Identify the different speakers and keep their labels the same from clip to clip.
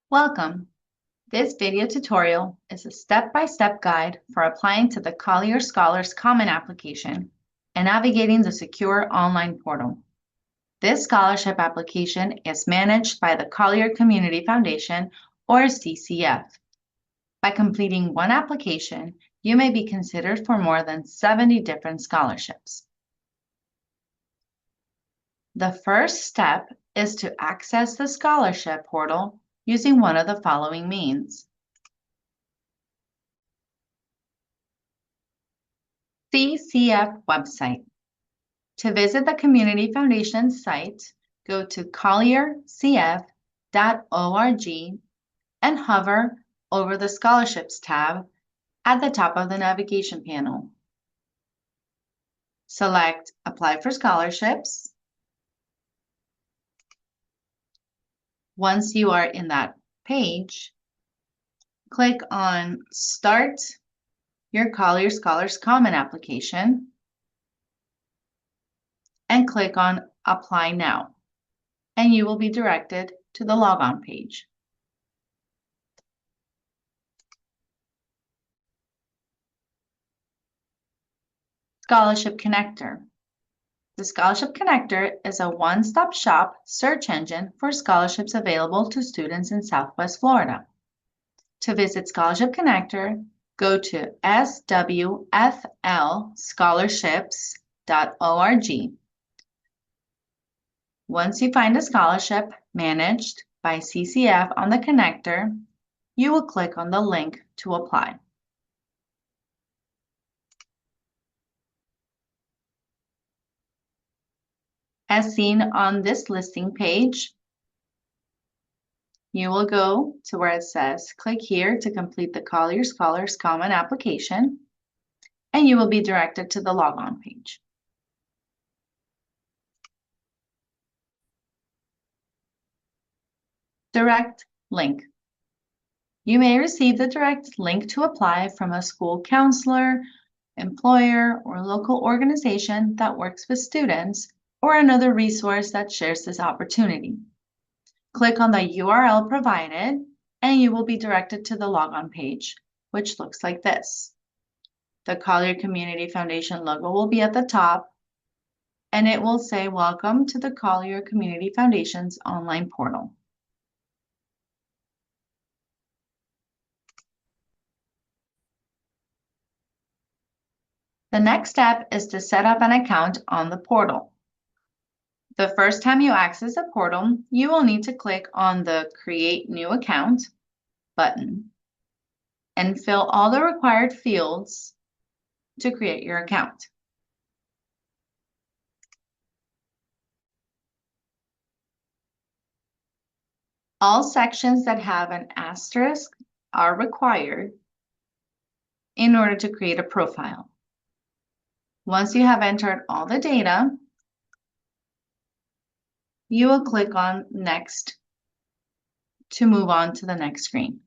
Speaker 1: Welcome. This video tutorial is a step-by-step guide for applying to the Collier Scholars Common application and navigating the secure online portal. This scholarship application is managed by the Collier Community Foundation, or CCF. By completing one application, you may be considered for more than 70 different scholarships. The first step is to access the scholarship portal using one of the following means. CCF website. To visit the Community Foundation site, go to colliercf.org and hover over the Scholarships tab at the top of the navigation panel. Select Apply for Scholarships. Once you are in that page, click on Start your Collier Scholars Common application and click on Apply Now, and you will be directed to the logon page. Scholarship Connector. The Scholarship Connector is a one-stop shop search engine for scholarships available to students in Southwest Florida. To visit Scholarship Connector, go to swflscholarships.org. Once you find a scholarship managed by CCF on the connector, you will click on the link to apply. As seen on this listing page, you will go to where it says, click here to complete the Collier Scholars Common application, and you will be directed to the logon page. Direct link. You may receive the direct link to apply from a school counselor, employer, or local organization that works with students, or another resource that shares this opportunity. Click on the URL provided, and you will be directed to the logon page, which looks like this. The Collier Community Foundation logo will be at the top, and it will say, "Welcome to the Collier Community Foundation's online portal." The next step is to set up an account on the portal. The first time you access the portal, you will need to click on the Create New Account button and fill all the required fields to create your account. All sections that have an asterisk are required in order to create a profile. Once you have entered all the data, you will click on Next to move on to the next screen.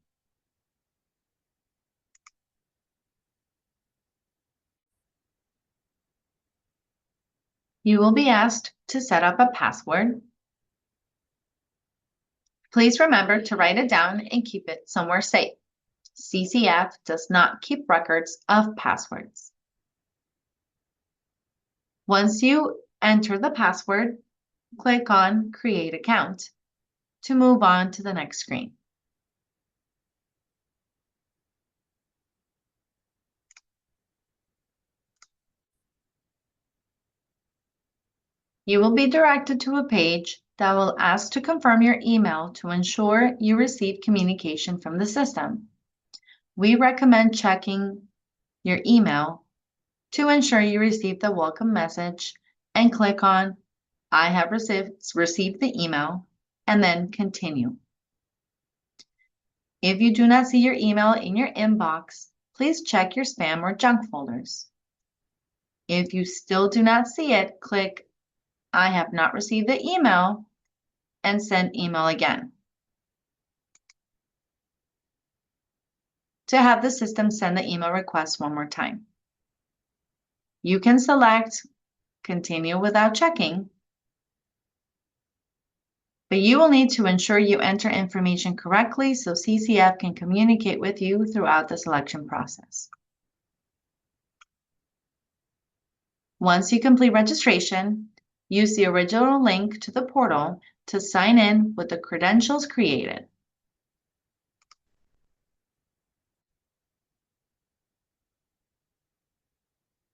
Speaker 1: You will be asked to set up a password. Please remember to write it down and keep it somewhere safe. CCF does not keep records of passwords. Once you enter the password, click on Create Account to move on to the next screen. You will be directed to a page that will ask to confirm your email to ensure you receive communication from the system. We recommend checking your email to ensure you receive the welcome message and click on I have received the email and then continue. If you do not see your email in your inbox, please check your spam or junk folders. If you still do not see it, click I have not received the email and send email again to have the system send the email request one more time. You can select Continue without checking, but you will need to ensure you enter information correctly so CCF can communicate with you throughout the selection process. Once you complete registration, use the original link to the portal to sign in with the credentials created.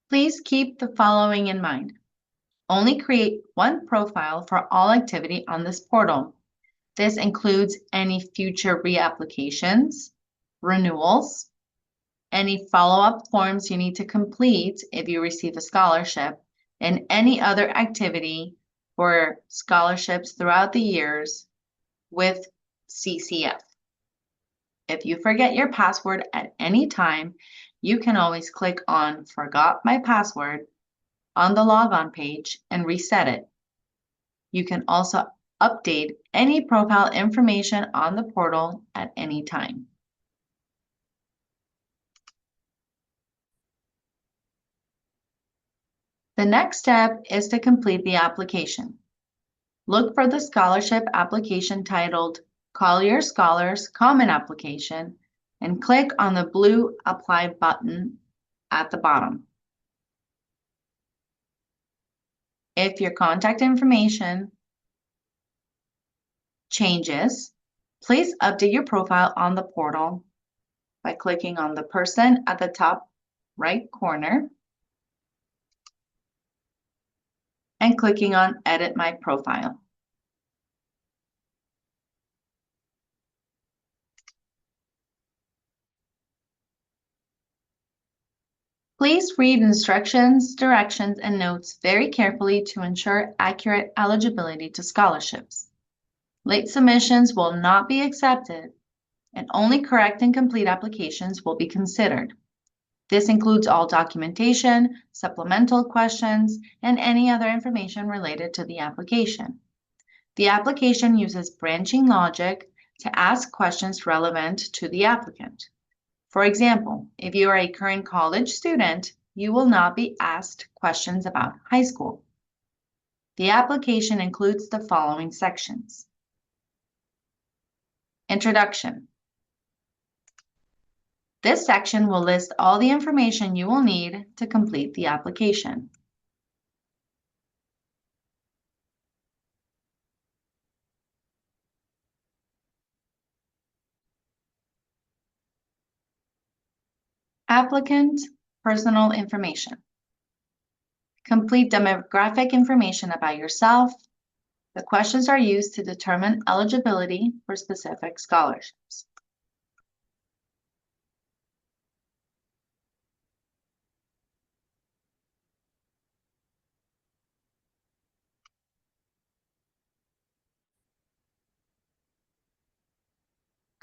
Speaker 1: Please keep the following in mind. Only create one profile for all activity on this portal. This includes any future reapplications, renewals, any follow-up forms you need to complete if you receive a scholarship, and any other activity for scholarships throughout the years with CCF. If you forget your password at any time, you can always click on Forgot My Password on the logon page and reset it. You can also update any profile information on the portal at any time. The next step is to complete the application. Look for the scholarship application titled Collier Scholars Common Application and click on the blue Apply button at the bottom. If your contact information changes, please update your profile on the portal by clicking on the person at the top right corner and clicking on Edit My Profile. Please read instructions, directions, and notes very carefully to ensure accurate eligibility to scholarships. Late submissions will not be accepted, and only correct and complete applications will be considered. This includes all documentation, supplemental questions, and any other information related to the application. The application uses branching logic to ask questions relevant to the applicant. For example, if you are a current college student, you will not be asked questions about high school. The application includes the following sections. Introduction. This section will list all the information you will need to complete the application. Applicant personal information. Complete demographic information about yourself. The questions are used to determine eligibility for specific scholarships.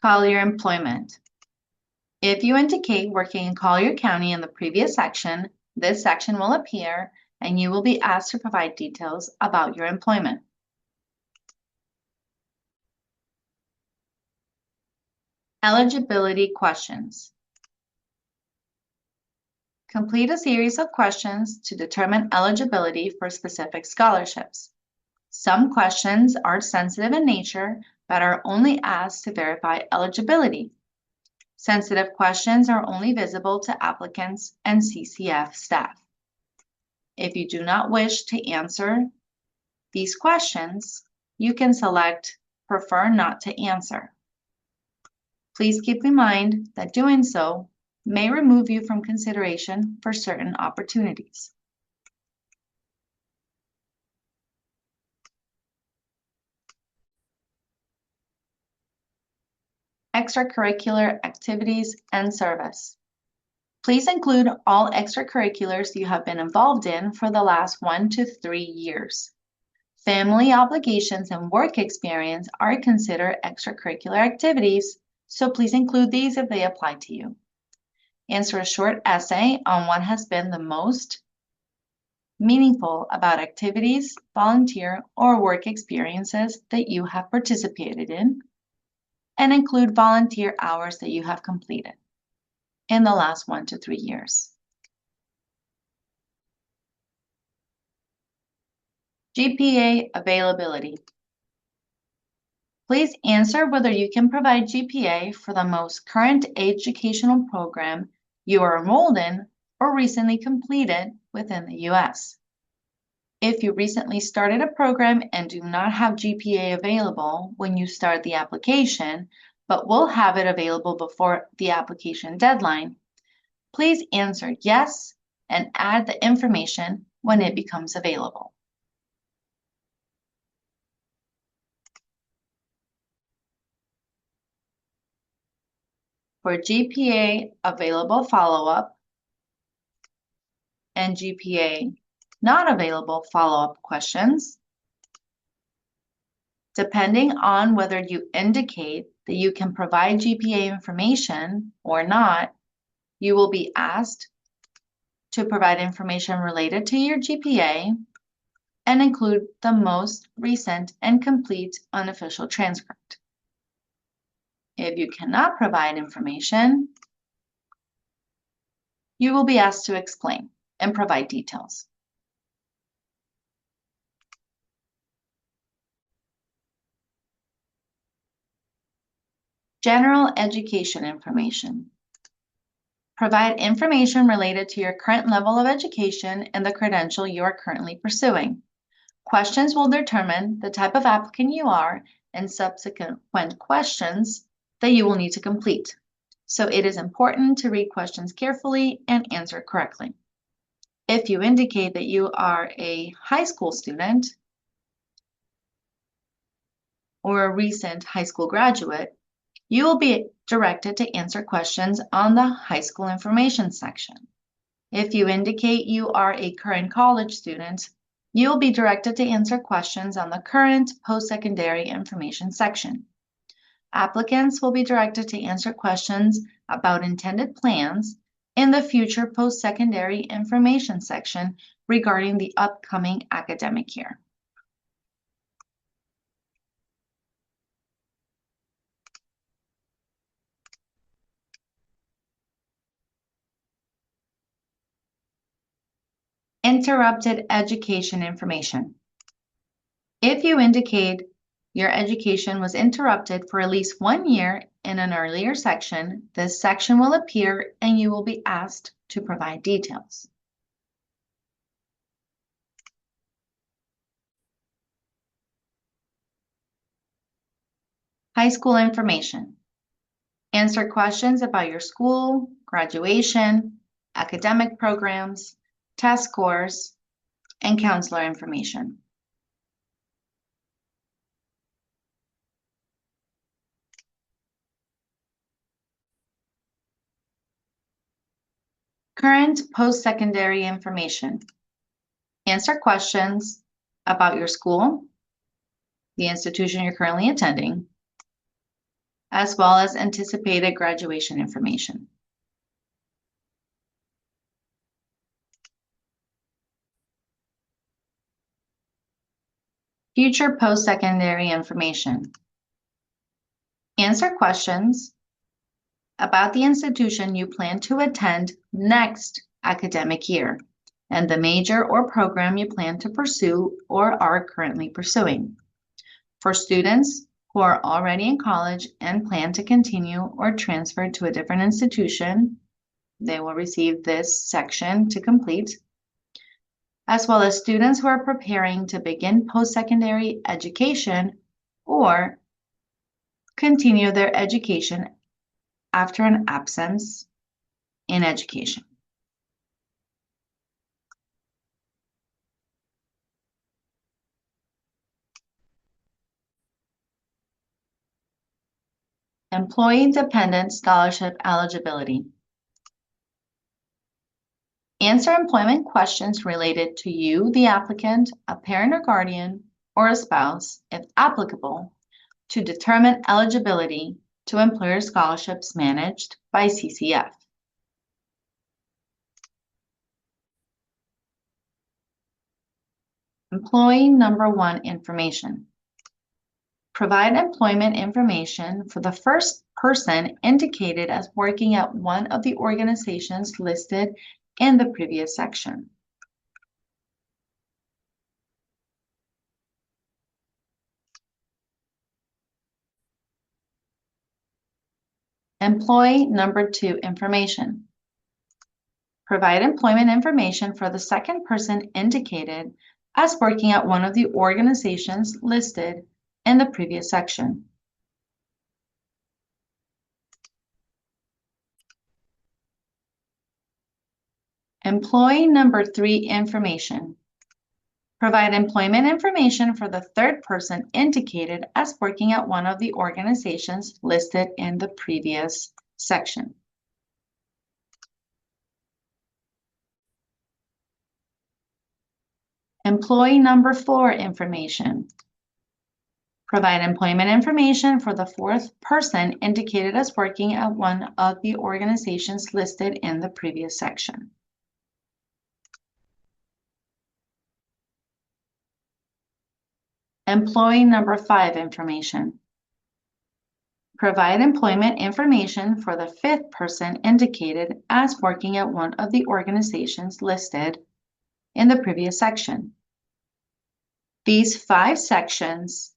Speaker 1: Collier employment. If you indicate working in Collier County in the previous section, this section will appear and you will be asked to provide details about your employment. Eligibility questions. Complete a series of questions to determine eligibility for specific scholarships. Some questions are sensitive in nature but are only asked to verify eligibility. Sensitive questions are only visible to applicants and CCF staff. If you do not wish to answer these questions, you can select Prefer Not to Answer. Please keep in mind that doing so may remove you from consideration for certain opportunities. Extracurricular activities and service. Please include all extracurriculars you have been involved in for the last 1 to 3 years. Family obligations and work experience are considered extracurricular activities, so please include these if they apply to you. Answer a short essay on what has been the most meaningful about activities, volunteer, or work experiences that you have participated in, and include volunteer hours that you have completed in the last 1 to 3 years. GPA availability. Please answer whether you can provide GPA for the most current educational program you are enrolled in or recently completed within the U.S. If you recently started a program and do not have GPA available when you start the application, but will have it available before the application deadline, please answer yes and add the information when it becomes available. For GPA available follow-up and GPA not available follow-up questions, depending on whether you indicate that you can provide GPA information or not, you will be asked to provide information related to your GPA and include the most recent and complete unofficial transcript. If you cannot provide information, you will be asked to explain and provide details. General education information. Provide information related to your current level of education and the credential you are currently pursuing. Questions will determine the type of applicant you are and subsequent questions that you will need to complete. So it is important to read questions carefully and answer correctly. If you indicate that you are a high school student or a recent high school graduate, you will be directed to answer questions on the high school information section. If you indicate you are a current college student, you will be directed to answer questions on the current post-secondary information section. Applicants will be directed to answer questions about intended plans in the future post-secondary information section regarding the upcoming academic year. Interrupted education information. If you indicate your education was interrupted for at least 1 year in an earlier section, this section will appear and you will be asked to provide details. High school information. Answer questions about your school, graduation, academic programs, test scores, and counselor information. Current post-secondary information. Answer questions about your school, the institution you're currently attending, as well as anticipated graduation information. Future post-secondary information. Answer questions about the institution you plan to attend next academic year and the major or program you plan to pursue or are currently pursuing. For students who are already in college and plan to continue or transfer to a different institution, they will receive this section to complete, as well as students who are preparing to begin post-secondary education or continue their education after an absence in education. Employee-dependent scholarship eligibility. Answer employment questions related to you, the applicant, a parent or guardian, or a spouse, if applicable, to determine eligibility to employer scholarships managed by CCF. Employee number 1 information. Provide employment information for the first person indicated as working at one of the organizations listed in the previous section. Employee number 2 information. Provide employment information for the second person indicated as working at one of the organizations listed in the previous section. Employee number 3 information. Provide employment information for the third person indicated as working at one of the organizations listed in the previous section. Employee number 4 information. Provide employment information for the fourth person indicated as working at one of the organizations listed in the previous section. Employee number 5 information. Provide employment information for the fifth person indicated as working at one of the organizations listed in the previous section. These 5 sections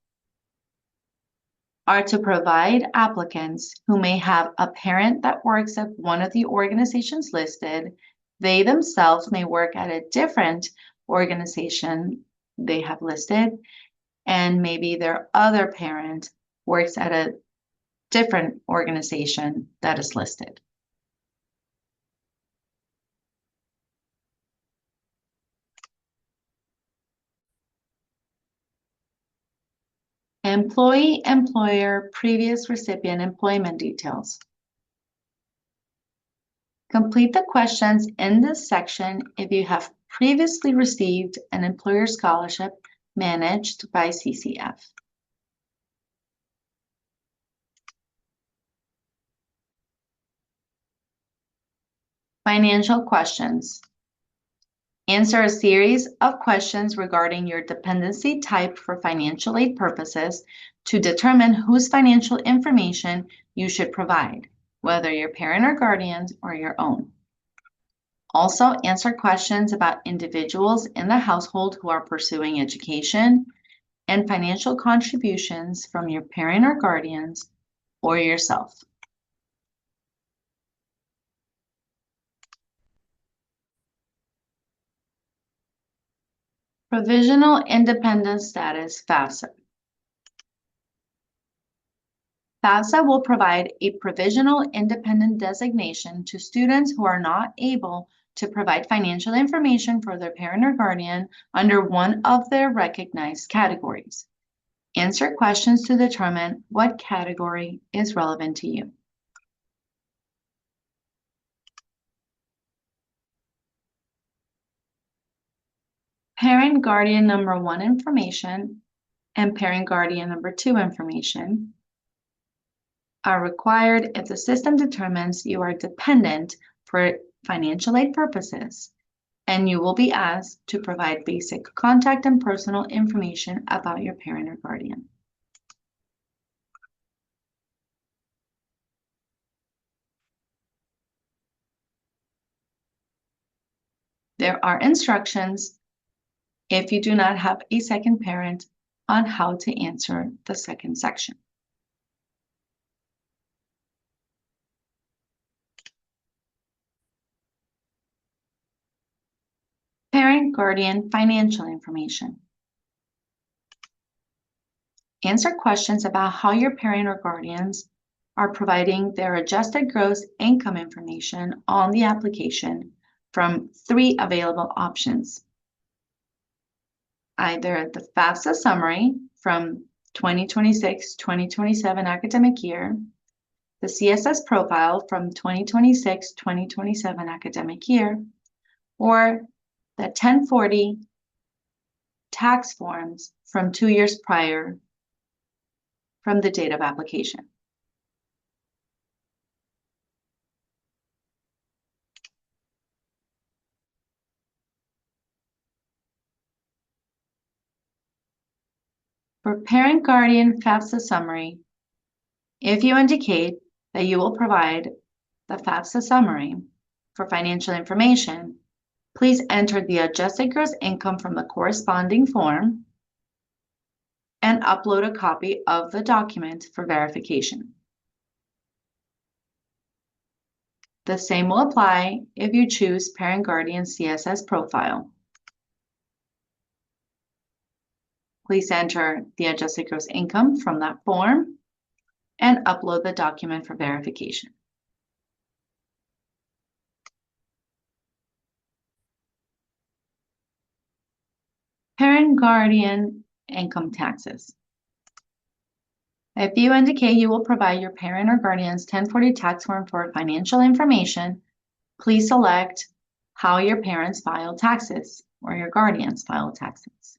Speaker 1: are to provide applicants who may have a parent that works at one of the organizations listed. They themselves may work at a different organization they have listed, and maybe their other parent works at a different organization that is listed. Employee, employer, previous recipient employment details. Complete the questions in this section if you have previously received an employer scholarship managed by CCF. Financial questions. Answer a series of questions regarding your dependency type for financial aid purposes to determine whose financial information you should provide, whether your parent or guardians or your own. Also, answer questions about individuals in the household who are pursuing education and financial contributions from your parent or guardians or yourself. Provisional Independent Status, FAFSA. FAFSA will provide a provisional independent designation to students who are not able to provide financial information for their parent or guardian under one of their recognized categories. Answer questions to determine what category is relevant to you. Parent guardian number 1 information and parent guardian number 2 information are required if the system determines you are dependent for financial aid purposes, and you will be asked to provide basic contact and personal information about your parent or guardian. There are instructions if you do not have a second parent on how to answer the second section. Parent guardian financial information. Answer questions about how your parent or guardians are providing their adjusted gross income information on the application from 3 available options. Either the FAFSA summary from 2026-2027 academic year, the CSS profile from 2026-2027 academic year, or the 1040 tax forms from 2 years prior from the date of application. For parent guardian FAFSA summary, if you indicate that you will provide the FAFSA summary for financial information, please enter the adjusted gross income from the corresponding form and upload a copy of the document for verification. The same will apply if you choose Parent Guardian CSS profile. Please enter the adjusted gross income from that form and upload the document for verification. Parent Guardian income taxes. If you indicate you will provide your parent or guardian's 1040 tax form for financial information, please select how your parents file taxes or your guardians file taxes.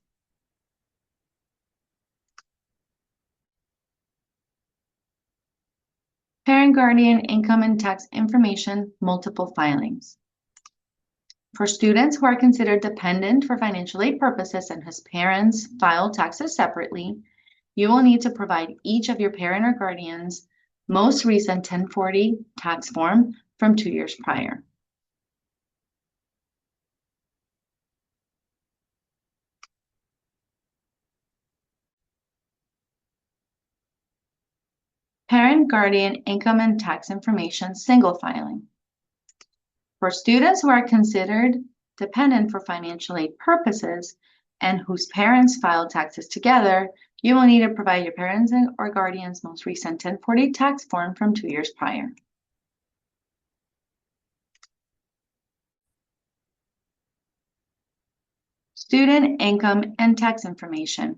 Speaker 1: Parent Guardian income and tax information, multiple filings. For students who are considered dependent for financial aid purposes and whose parents file taxes separately, you will need to provide each of your parent or guardian's most recent 1040 tax form from 2 years prior. Parent Guardian income and tax information single filing. For students who are considered dependent for financial aid purposes and whose parents file taxes together, you will need to provide your parents or guardian's most recent 1040 tax form from 2 years prior. Student income and tax information.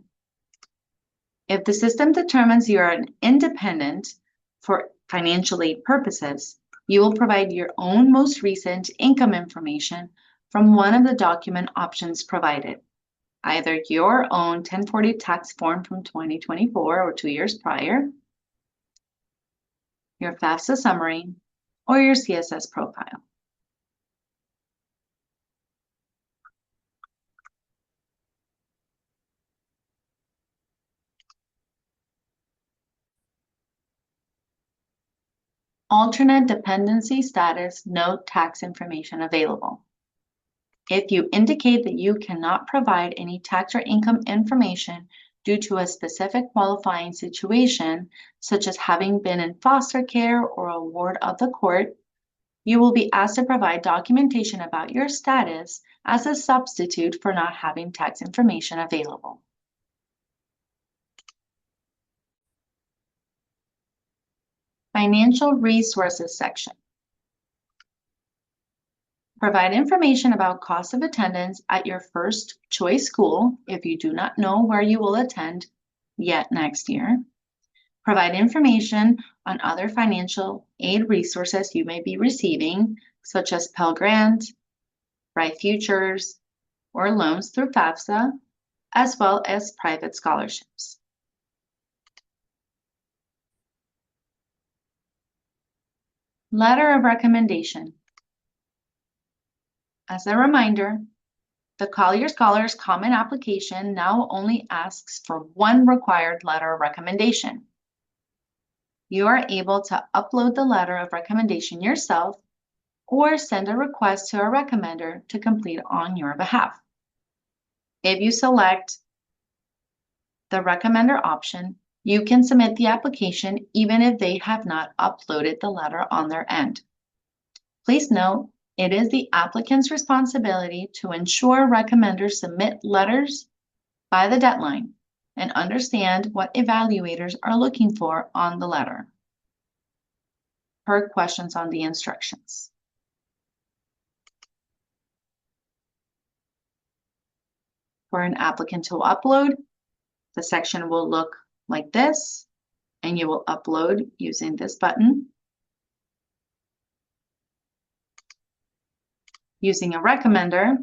Speaker 1: If the system determines you are an independent for financial aid purposes, you will provide your own most recent income information from one of the document options provided, either your own 1040 tax form from 2024 or 2 years prior, your FAFSA summary, or your CSS profile. Alternate dependency status, no tax information available. If you indicate that you cannot provide any tax or income information due to a specific qualifying situation, such as having been in foster care or a ward of the court, you will be asked to provide documentation about your status as a substitute for not having tax information available. Financial Resources section. Provide information about cost of attendance at your first choice school if you do not know where you will attend yet next year. Provide information on other financial aid resources you may be receiving, such as Pell Grant, Bright Futures, or loans through FAFSA, as well as private scholarships. Letter of recommendation. As a reminder, the Collier Scholars Common Application now only asks for one required letter of recommendation. You are able to upload the letter of recommendation yourself or send a request to a recommender to complete on your behalf. If you select the recommender option, you can submit the application even if they have not uploaded the letter on their end. Please note, it is the applicant's responsibility to ensure recommenders submit letters by the deadline and understand what evaluators are looking for on the letter, per questions on the instructions. For an applicant to upload, the section will look like this, and you will upload using this button. Using a recommender,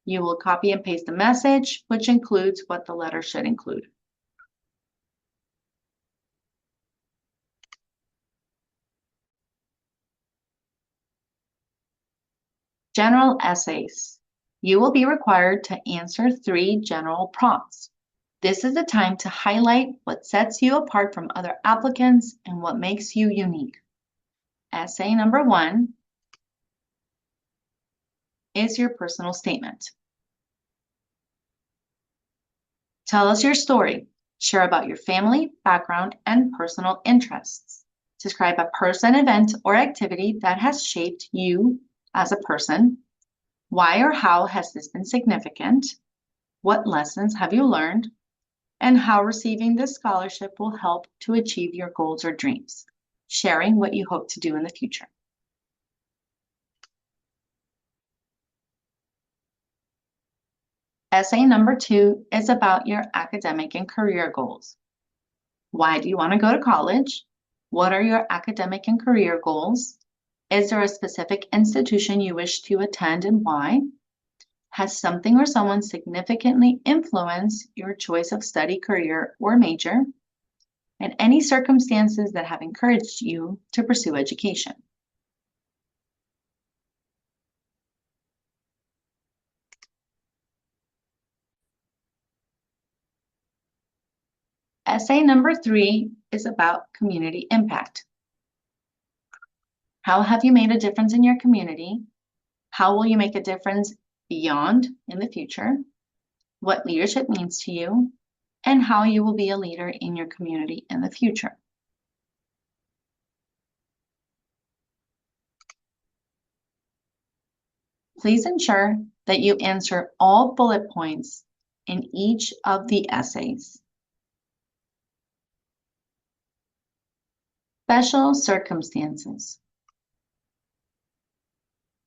Speaker 1: you will copy and paste the message, which includes what the letter should include. General essays. You will be required to answer 3 general prompts. This is the time to highlight what sets you apart from other applicants and what makes you unique. Essay number 1 is your personal statement. Tell us your story. Share about your family, background, and personal interests. Describe a person, event, or activity that has shaped you as a person. Why or how has this been significant? What lessons have you learned? And how receiving this scholarship will help to achieve your goals or dreams. Sharing what you hope to do in the future. Essay number 2 is about your academic and career goals. Why do you want to go to college? What are your academic and career goals? Is there a specific institution you wish to attend and why? Has something or someone significantly influenced your choice of study, career, or major? And any circumstances that have encouraged you to pursue education. Essay number 3 is about community impact. How have you made a difference in your community? How will you make a difference beyond in the future? What leadership means to you, and how you will be a leader in your community in the future. Please ensure that you answer all bullet points in each of the essays. Special circumstances.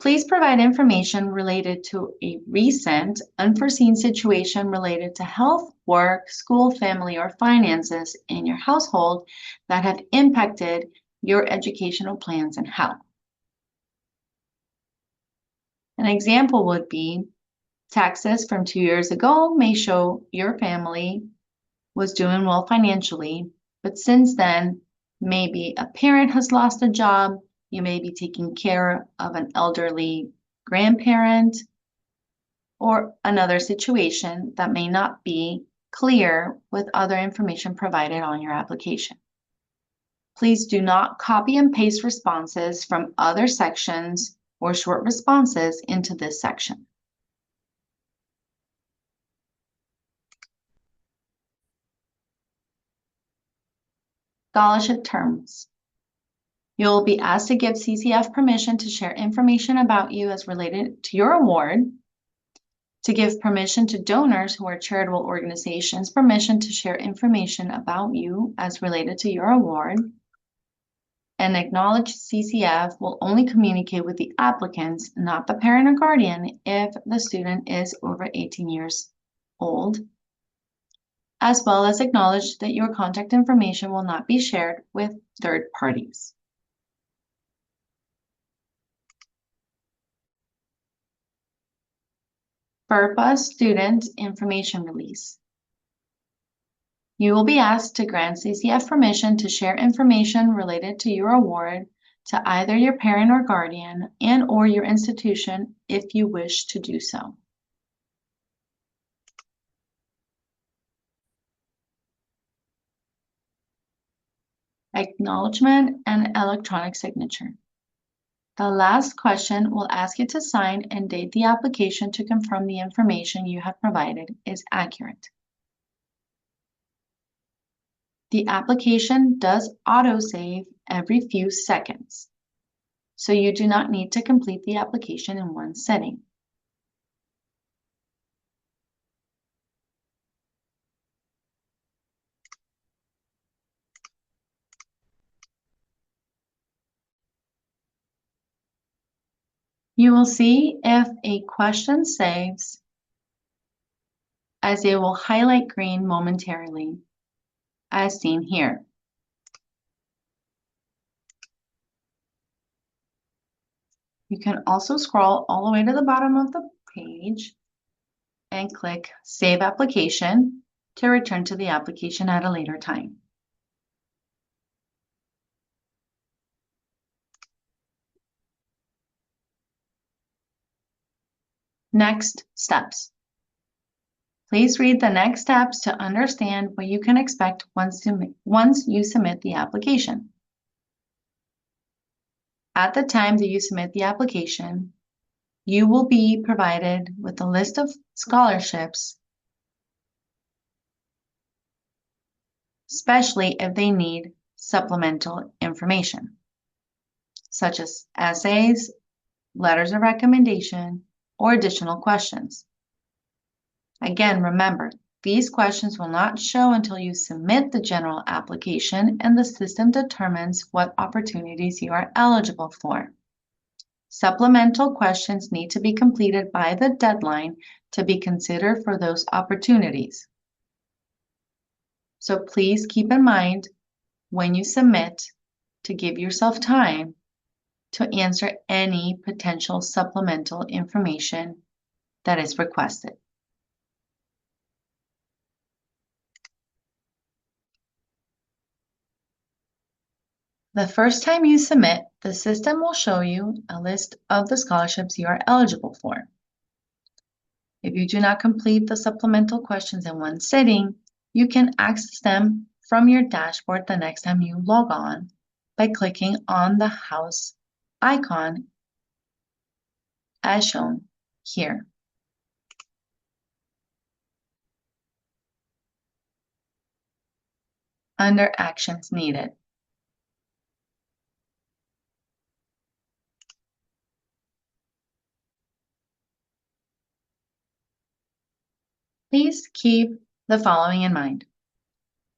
Speaker 1: Please provide information related to a recent unforeseen situation related to health, work, school, family, or finances in your household that have impacted your educational plans and how. An example would be taxes from 2 years ago may show your family was doing well financially, but since then, maybe a parent has lost a job, you may be taking care of an elderly grandparent, or another situation that may not be clear with other information provided on your application. Please do not copy and paste responses from other sections or short responses into this section. Scholarship terms. You'll be asked to give CCF permission to share information about you as related to your award, to give permission to donors who are charitable organizations permission to share information about you as related to your award. An acknowledged CCF will only communicate with the applicants, not the parent or guardian, if the student is over 18 years old, as well as acknowledge that your contact information will not be shared with third parties. FERPA Student Information Release. You will be asked to grant CCF permission to share information related to your award to either your parent or guardian and/or your institution if you wish to do so. Acknowledgement and electronic signature. The last question will ask you to sign and date the application to confirm the information you have provided is accurate. The application does autosave every few seconds, so you do not need to complete the application in one sitting. You will see if a question saves, as it will highlight green momentarily, as seen here. You can also scroll all the way to the bottom of the page and click Save Application to return to the application at a later time. Next steps. Please read the next steps to understand what you can expect once you submit the application. At the time that you submit the application, you will be provided with a list of scholarships, especially if they need supplemental information, such as essays, letters of recommendation, or additional questions. Again, remember, these questions will not show until you submit the general application and the system determines what opportunities you are eligible for. Supplemental questions need to be completed by the deadline to be considered for those opportunities. So please keep in mind when you submit to give yourself time to answer any potential supplemental information that is requested. The first time you submit, the system will show you a list of the scholarships you are eligible for. If you do not complete the supplemental questions in one sitting, you can access them from your dashboard the next time you log on by clicking on the house icon as shown here. Under Actions Needed. Please keep the following in mind.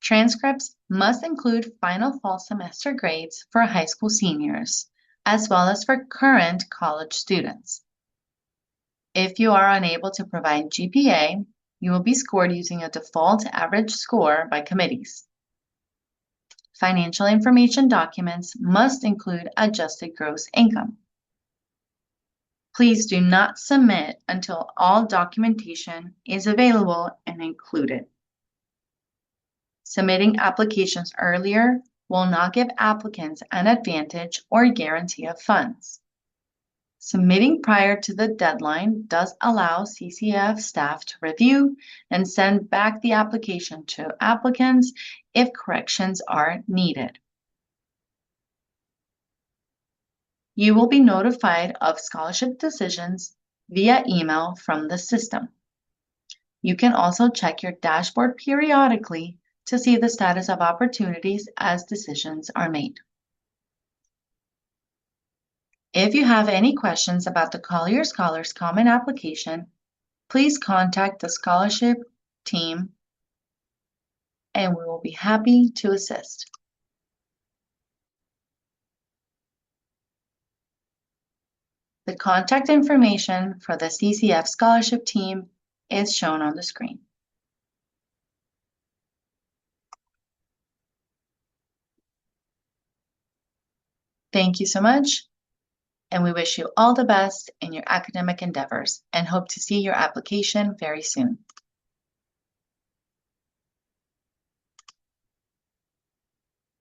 Speaker 1: Transcripts must include final fall semester grades for high school seniors, as well as for current college students. If you are unable to provide GPA, you will be scored using a default average score by committees. Financial information documents must include adjusted gross income. Please do not submit until all documentation is available and included. Submitting applications earlier will not give applicants an advantage or guarantee of funds. Submitting prior to the deadline does allow CCF staff to review and send back the application to applicants if corrections are needed. You will be notified of scholarship decisions via email from the system. You can also check your dashboard periodically to see the status of opportunities as decisions are made. If you have any questions about the Collier Scholars Common Application, please contact the scholarship team and we will be happy to assist. The contact information for the CCF scholarship team is shown on the screen. Thank you so much, and we wish you all the best in your academic endeavors and hope to see your application very soon.